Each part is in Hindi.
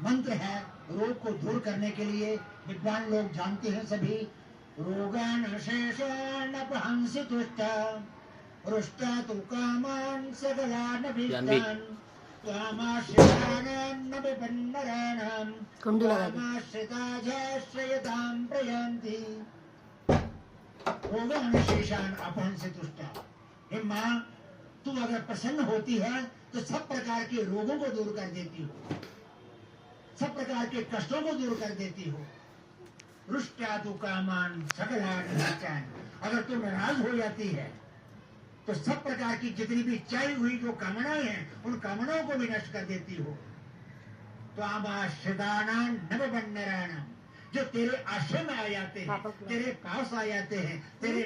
मंत्र है रोग को दूर करने के लिए। विद्वान लोग जानते हैं सभी, रोगान शेषान अपहंसि तुष्टा रुष्टा तु कामान सकलान अभीष्टान त्वामाश्रितानां न विपन्नराणां त्वामाश्रिताश्रयतां प्रयान्ति। रोगान शेषान अपहंसि तुष्टा। हे माँ, तू अगर प्रसन्न होती है तो सब प्रकार के रोगों को दूर कर देती हो, सब प्रकार के कष्टों को दूर कर देती हो। रुष्टा तु कामान सकलान। अगर तू नाराज हो जाती है तो सब प्रकार की जितनी भी चाही हुई जो कामनाएं हैं उन कामनाओं को भी नष्ट कर देती हो। तो आश्रितानां नवबन्नराणां, जो तेरे आश्रय में आ जाते हैं, तेरे पास आ जाते हैं, तेरे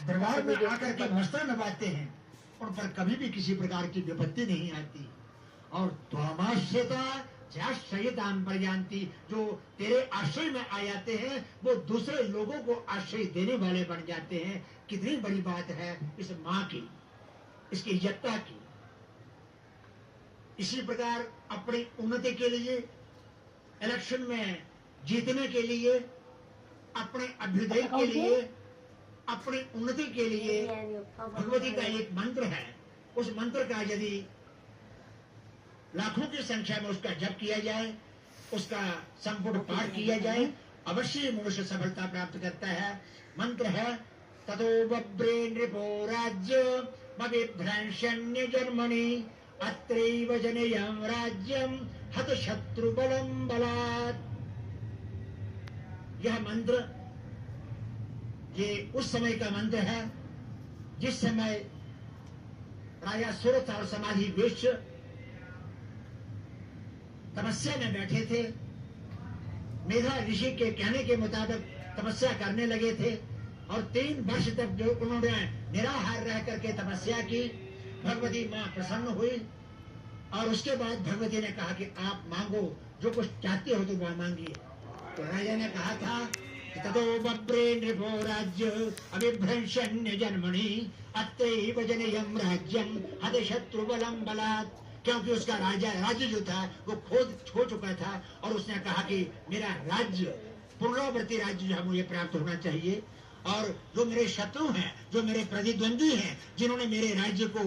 दरबार में आकर के मस्ता नभाते हैं, उन पर कभी भी किसी प्रकार की विपत्ति नहीं आती। और त्वामाश्रिता श्रयतां प्रयान्ति, जो तेरे आश्रय में आ जाते हैं वो दूसरे लोगों को आश्रय देने वाले बन जाते हैं। कितनी बड़ी बात है इस माँ की, इसकी इज्जतता की। इसी प्रकार अपनी उन्नति के लिए, इलेक्शन में जीतने के लिए, अपने अभ्युदय के लिए, अपनी उन्नति के लिए भगवती का एक मंत्र है। उस मंत्र का यदि लाखों की संख्या में उसका जप किया जाए, उसका संपूर्ण पाठ किया जाए, अवश्य मनुष्य सफलता प्राप्त करता है। मंत्र है ततो बभ्रे नृपो राज्य मविभ्रंशन्य जन्मनि अत्रैव जनयं राज्यं हत शत्रु बलं बलात्। यह मंत्र ये उस समय का मंत्र है जिस समय राजा सुरथ और समाधि वेश तपस्या में बैठे थे। मेधा ऋषि के कहने के मुताबिक तपस्या करने लगे थे और 3 वर्ष तक जो उन्होंने निराहार रह करके तपस्या की, भगवती माँ प्रसन्न हुई और उसके बाद भगवती ने कहा कि आप मांगो, जो कुछ चाहते हो तो वह मांगिए। तो राजा ने कहा था ततो बभ्रे नृपो राज्य अभिभ्रंशन्य जन्मनि अत्रैव जनयं राज्यं हत शत्रु बलं बलात्। क्योंकि उसका राज्य जो था वो खो चुका था और उसने कहा कि मेरा राज्य, पुनरावर्ती राज्य जो है मुझे प्राप्त होना चाहिए। और जो मेरे शत्रु हैं, जो मेरे प्रतिद्वंदी हैं, जिन्होंने मेरे राज्य को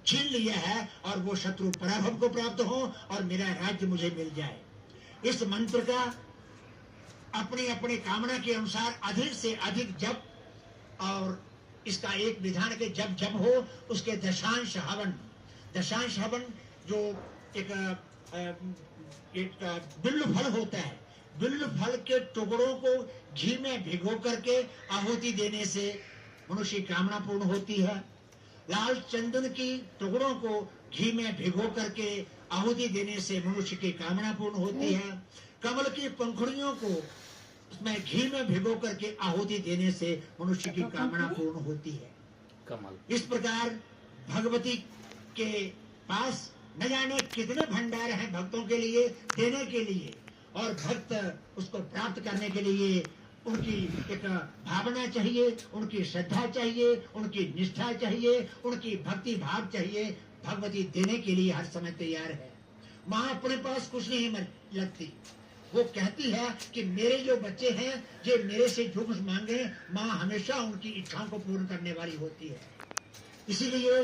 छीन लिया है, और वो शत्रु पराभव को प्राप्त हो और मेरा राज्य मुझे मिल जाए। इस मंत्र का अपनी अपनी कामना के अनुसार अधिक से अधिक जप, और इसका एक विधान के जब जब हो उसके दशांश हवन जो एक बिल्व फल होता है, बिल्व फल के टुकड़ों को घी में भिगो करके आहुति देने से मनुष्य की कामना पूर्ण होती है। लाल चंदन की टुकड़ों को घी में भिगो करके आहुति देने से मनुष्य की कामना पूर्ण होती है। कमल की पंखुड़ियों को उसमें घी में भिगो करके आहुति देने से मनुष्य की कामना पूर्ण होती है। कमल। इस प्रकार भगवती के पास न जाने कितने भंडार हैं भक्तों के लिए देने के लिए, और भक्त उसको प्राप्त करने के लिए उनकी एक भावना चाहिए, उनकी श्रद्धा चाहिए, उनकी निष्ठा चाहिए, उनकी भक्ति भाव चाहिए। भगवती देने के लिए हर समय तैयार है। माँ अपने पास कुछ नहीं लगती, वो कहती है कि मेरे जो बच्चे हैं जो मेरे से जो कुछ मांगे, माँ हमेशा उनकी इच्छाओं को पूर्ण करने वाली होती है। इसीलिए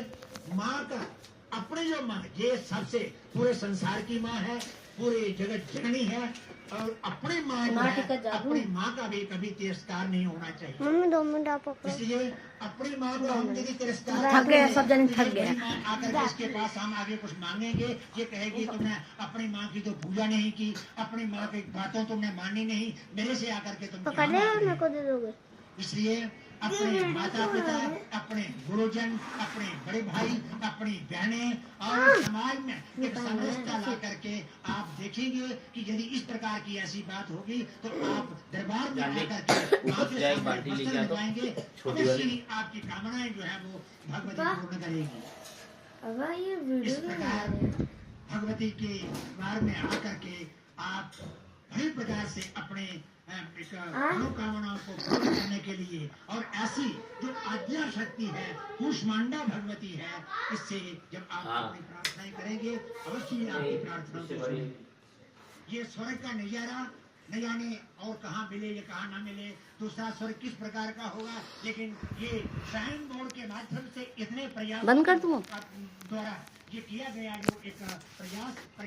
माँ का अपने जो माँ, ये सबसे पूरे संसार की माँ है, पूरे जगत जननी है, और अपनी माँ अपनी माँ का भी कभी तिरस्कार नहीं होना चाहिए। इसलिए अपनी माँ को हम यदि तिरस्कार थक गए, सब जन थक गए। आकर इसके पास हम आगे कुछ मांगेंगे, ये कहेगी तुमने अपनी माँ की तो पूजा नहीं की, अपनी माँ की बातों तुमने मानी नहीं, मेरे से आकर के तुम मेरे को दे दोगे। इसलिए अपने माता पिता, अपने गुरुजन, अपने बड़े भाई, अपनी बहनें और समाज में एक समरसता ला करके आप देखेंगे कि यदि इस प्रकार की ऐसी बात होगी तो आप दरबार में आकर के माँ के सामने वस्त्र लगाएंगे, अवश्य ही आपकी कामनाएं जो है वो भगवती पूर्ण करेगी। इस प्रकार भगवती के द्वार में आकर के आप बड़ी प्रकार से अपने एक मनोकामनाओं को पूर्ण करने के लिए, और ऐसी जो आद्या शक्ति है, कुष्मांडा भगवती है, इससे जब आप अपनी प्रार्थनाएं करेंगे अवश्य ही आपकी प्रार्थना को सुनेंगे। ये स्वर्ग का नजारा न जाने और कहाँ मिले या कहाँ ना मिले, दूसरा स्वर्ग किस प्रकार का होगा, लेकिन ये साइन बोर्ड के माध्यम से इतने प्रयास बंद कर दूं द्वारा ये किया गया जो एक प्रयास